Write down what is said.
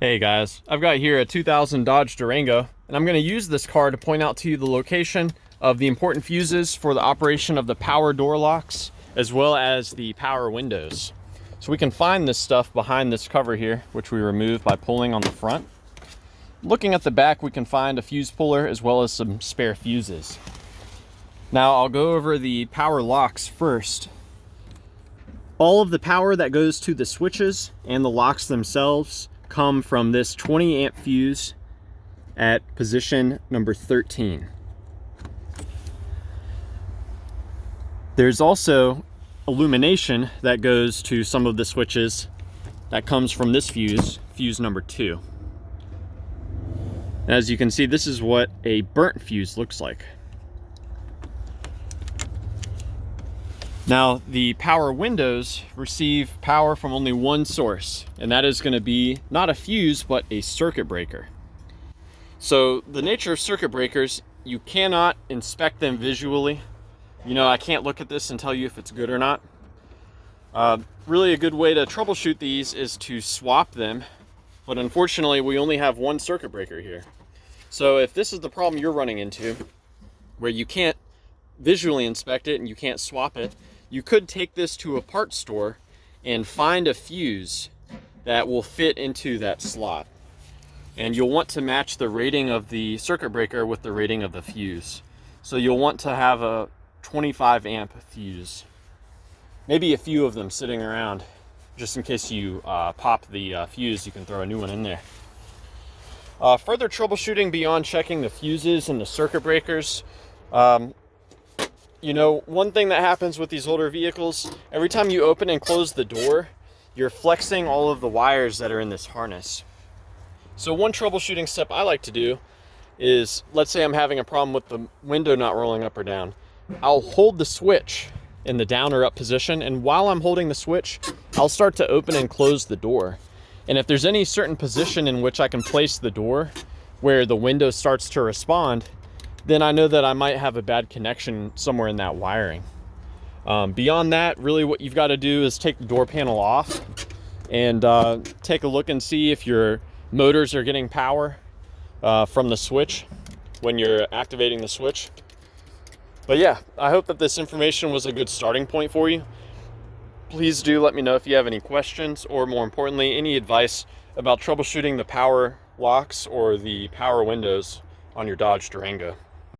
Hey guys, I've got here a 2000 Dodge Durango, and I'm going to use this car to point out to you the location of the important fuses for the operation of the power door locks, as well as the power windows. So we can find this stuff behind this cover here, which we remove by pulling on the front. Looking at the back, we can find a fuse puller as well as some spare fuses. Now I'll go over the power locks first. All of the power that goes to the switches and the locks themselves come from this 20 amp fuse at position number 13. There's also illumination that goes to some of the switches that comes from this fuse, fuse number 2. As you can see, this is what a burnt fuse looks like. Now, the power windows receive power from only one source, and that is going to be not a fuse, but a circuit breaker. So the nature of circuit breakers, you cannot inspect them visually. You know, I can't look at this and tell you if it's good or not. Really a good way to troubleshoot these is to swap them, but unfortunately we only have one circuit breaker here. So if this is the problem you're running into, where you can't visually inspect it and you can't swap it, you could take this to a parts store and find a fuse that will fit into that slot. And you'll want to match the rating of the circuit breaker with the rating of the fuse. So you'll want to have a 25 amp fuse. Maybe a few of them sitting around. Just in case you pop the fuse, you can throw a new one in there. Further troubleshooting beyond checking the fuses and the circuit breakers, you know, one thing that happens with these older vehicles, every time you open and close the door, you're flexing all of the wires that are in this harness. So one troubleshooting step I like to do is, let's say I'm having a problem with the window not rolling up or down. I'll hold the switch in the down or up position, and while I'm holding the switch, I'll start to open and close the door. And if there's any certain position in which I can place the door where the window starts to respond, then I know that I might have a bad connection somewhere in that wiring. Beyond that, really what you've got to do is take the door panel off and take a look and see if your motors are getting power from the switch when you're activating the switch. But yeah, I hope that this information was a good starting point for you. Please do let me know if you have any questions, or more importantly, any advice about troubleshooting the power locks or the power windows on your Dodge Durango.